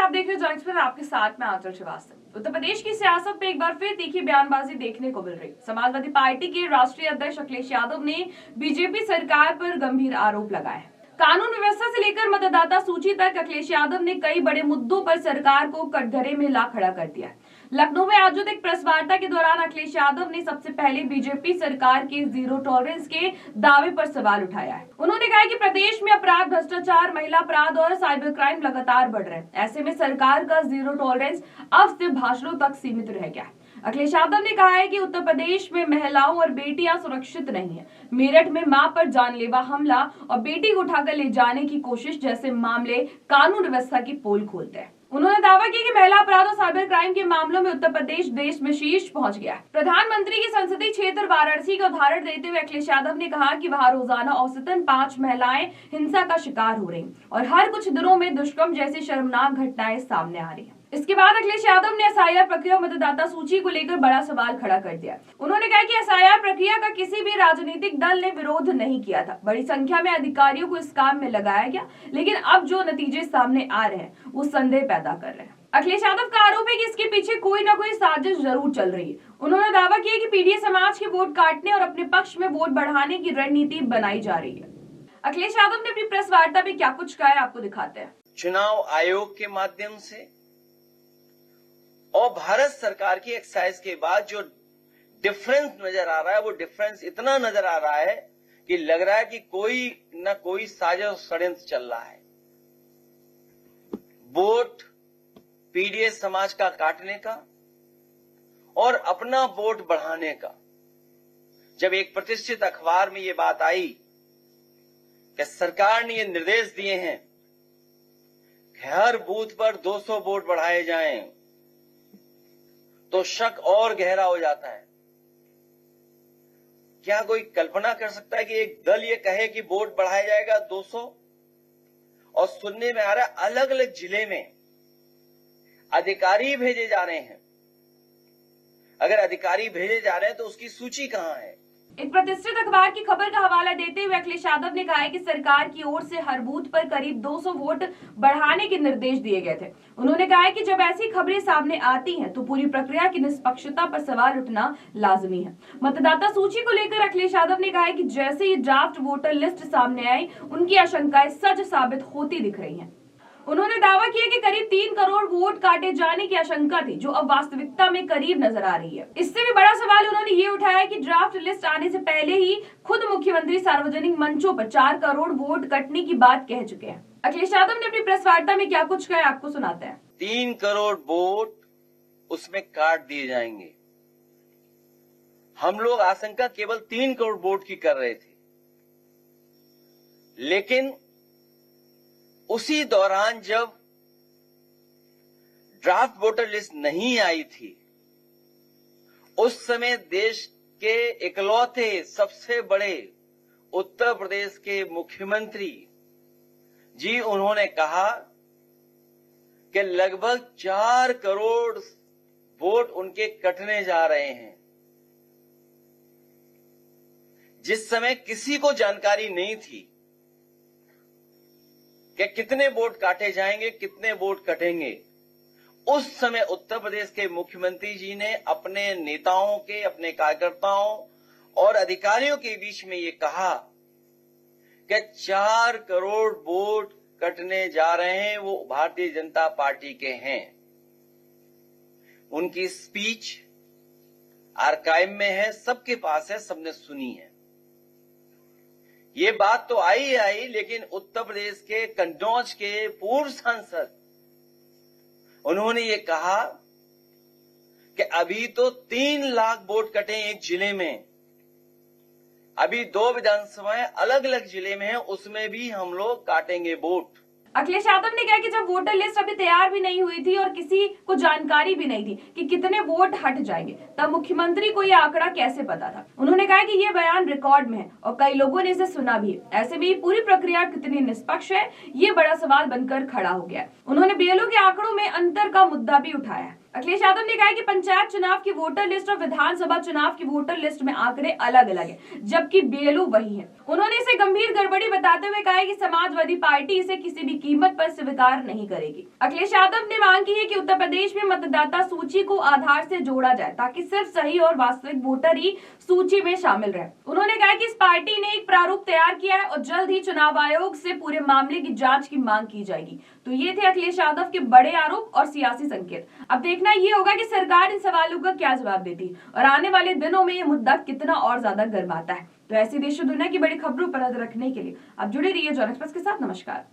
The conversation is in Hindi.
आप देख रहे हो जन एक्सप्रेस, आपके साथ में आंचल श्रीवास्तव। उत्तर प्रदेश की सियासत में एक बार फिर तीखी बयानबाजी देखने को मिल रही। समाजवादी पार्टी के राष्ट्रीय अध्यक्ष अखिलेश यादव ने बीजेपी सरकार पर गंभीर आरोप लगाए। कानून व्यवस्था से लेकर मतदाता सूची तक अखिलेश यादव ने कई बड़े मुद्दों पर सरकार को कटघरे में ला खड़ा कर दिया। लखनऊ में आयोजित एक प्रेस वार्ता के दौरान अखिलेश यादव ने सबसे पहले बीजेपी सरकार के जीरो टॉलरेंस के दावे पर सवाल उठाया है। उन्होंने कहा कि प्रदेश में अपराध, भ्रष्टाचार, महिला अपराध और साइबर क्राइम लगातार बढ़ रहे हैं। ऐसे में सरकार का जीरो टॉलरेंस अब सिर्फ भाषणों तक सीमित रह गया है। अखिलेश यादव ने कहा है कि उत्तर प्रदेश में महिलाओं और बेटियां सुरक्षित नहीं है। मेरठ में मां पर जानलेवा हमला और बेटी को उठाकर ले जाने की कोशिश जैसे मामले कानून व्यवस्था की पोल खोलते हैं। उन्होंने दावा किया कि महिला अपराध और साइबर क्राइम के मामलों में उत्तर प्रदेश देश में शीर्ष पहुंच गया है। प्रधानमंत्री के संसदीय क्षेत्र वाराणसी का उदाहरण देते हुए अखिलेश यादव ने कहा कि वहां रोजाना औसतन 5 महिलाएं हिंसा का शिकार हो रही और हर कुछ दिनों में दुष्कर्म जैसी शर्मनाक घटनाएं सामने आ रही है। इसके बाद अखिलेश यादव ने एसआईआर प्रक्रिया और मतदाता सूची को लेकर बड़ा सवाल खड़ा कर दिया। उन्होंने कहा कि एसआईआर प्रक्रिया का किसी भी राजनीतिक दल ने विरोध नहीं किया था। बड़ी संख्या में अधिकारियों को इस काम में लगाया गया, लेकिन अब जो नतीजे सामने आ रहे हैं वो संदेह पैदा कर रहे हैं। अखिलेश यादव का आरोप है कि इसके पीछे कोई ना कोई साजिश जरूर चल रही है। उन्होंने दावा किया कि पीडीए समाज के वोट काटने और अपने पक्ष में वोट बढ़ाने की रणनीति बनाई जा रही है। अखिलेश यादव ने अपनी प्रेस वार्ता में क्या कुछ कहा है, आपको दिखाते हैं। चुनाव आयोग के माध्यम से और भारत सरकार की एक्साइज के बाद जो डिफरेंस नजर आ रहा है, वो डिफरेंस इतना नजर आ रहा है कि लग रहा है कि कोई न कोई साजिश षड्यंत्र चल रहा है। वोट पीडीए समाज का काटने का और अपना वोट बढ़ाने का। जब एक प्रतिष्ठित अखबार में ये बात आई कि सरकार ने ये निर्देश दिए हैं कि हर बूथ पर 200 वोट बढ़ाए जाएं, तो शक और गहरा हो जाता है। क्या कोई कल्पना कर सकता है कि एक दल ये कहे कि वोट बढ़ाया जाएगा 200, और सुनने में आ रहा है अलग अलग जिले में अधिकारी भेजे जा रहे हैं। अगर अधिकारी भेजे जा रहे हैं तो उसकी सूची कहां है? एक प्रतिष्ठित अखबार की खबर का हवाला देते हुए अखिलेश यादव ने कहा है कि सरकार की ओर से हर बूथ पर करीब 200 वोट बढ़ाने के निर्देश दिए गए थे। उन्होंने कहा है कि जब ऐसी खबरें सामने आती हैं तो पूरी प्रक्रिया की निष्पक्षता पर सवाल उठना लाजमी है। मतदाता सूची को लेकर अखिलेश यादव ने कहा है कि जैसे ही ड्राफ्ट वोटर लिस्ट सामने आई, उनकी आशंकाएं सच साबित होती दिख रही है। उन्होंने दावा किया कि करीब 3 करोड़ वोट काटे जाने की आशंका थी, जो अब वास्तविकता में करीब नजर आ रही है। इससे भी बड़ा सवाल उन्होंने ये उठाया कि ड्राफ्ट लिस्ट आने से पहले ही खुद मुख्यमंत्री सार्वजनिक मंचों पर 4 करोड़ वोट कटने की बात कह चुके हैं। अखिलेश यादव ने अपनी प्रेस वार्ता में क्या कुछ कहा, आपको सुनाते हैं। 3 करोड़ वोट उसमें काट दिए जाएंगे। हम लोग आशंका केवल 3 करोड़ वोट की कर रहे थे, लेकिन उसी दौरान जब ड्राफ्ट वोटर लिस्ट नहीं आई थी, उस समय देश के इकलौते सबसे बड़े उत्तर प्रदेश के मुख्यमंत्री जी, उन्होंने कहा कि लगभग 4 करोड़ वोट उनके कटने जा रहे हैं, जिस समय किसी को जानकारी नहीं थी कि कितने वोट काटे जाएंगे, कितने वोट कटेंगे। उस समय उत्तर प्रदेश के मुख्यमंत्री जी ने अपने नेताओं के, अपने कार्यकर्ताओं और अधिकारियों के बीच में ये कहा कि 4 करोड़ वोट कटने जा रहे हैं, वो भारतीय जनता पार्टी के हैं। उनकी स्पीच आर्काइव में है, सबके पास है, सबने सुनी है। ये बात तो आई, लेकिन उत्तर प्रदेश के कन्नौज के पूर्व सांसद, उन्होंने ये कहा कि अभी तो 3 लाख वोट कटे एक जिले में, अभी 2 विधानसभाएं अलग अलग जिले में हैं, उसमें भी हम लोग काटेंगे वोट। अखिलेश यादव ने कहा कि जब वोटर लिस्ट अभी तैयार भी नहीं हुई थी और किसी को जानकारी भी नहीं थी कि कितने वोट हट जाएंगे, तब मुख्यमंत्री को यह आंकड़ा कैसे पता था। उन्होंने कहा कि ये बयान रिकॉर्ड में है और कई लोगों ने इसे सुना भी है। ऐसे में पूरी प्रक्रिया कितनी निष्पक्ष है, ये बड़ा सवाल बनकर खड़ा हो गया है। उन्होंने बीएलओ के आंकड़ों में अंतर का मुद्दा भी उठाया है। अखिलेश यादव ने कहा कि पंचायत चुनाव की वोटर लिस्ट और विधानसभा चुनाव की वोटर लिस्ट में आंकड़े अलग अलग हैं, जबकि बीएलओ वही है। उन्होंने इसे गंभीर गड़बड़ी बताते हुए कहा कि समाजवादी पार्टी इसे किसी भी कीमत पर स्वीकार नहीं करेगी। अखिलेश यादव ने मांग की है कि उत्तर प्रदेश में मतदाता सूची को आधार से जोड़ा जाए ताकि सिर्फ सही और वास्तविक वोटर ही सूची में शामिल रहे। उन्होंने कहा कि इस पार्टी ने एक प्रारूप तैयार किया है और जल्द ही चुनाव आयोग से पूरे मामले की जांच की मांग की जाएगी। तो ये थे अखिलेश यादव के बड़े आरोप और सियासी संकेत। अब देखना ये होगा कि सरकार इन सवालों का क्या जवाब देती और आने वाले दिनों में ये मुद्दा कितना और ज्यादा गर्माता है। तो ऐसी देश और दुनिया की बड़ी खबरों पर नजर रखने के लिए आप जुड़े रहिए जॉन एक्सप्रेस के साथ। नमस्कार।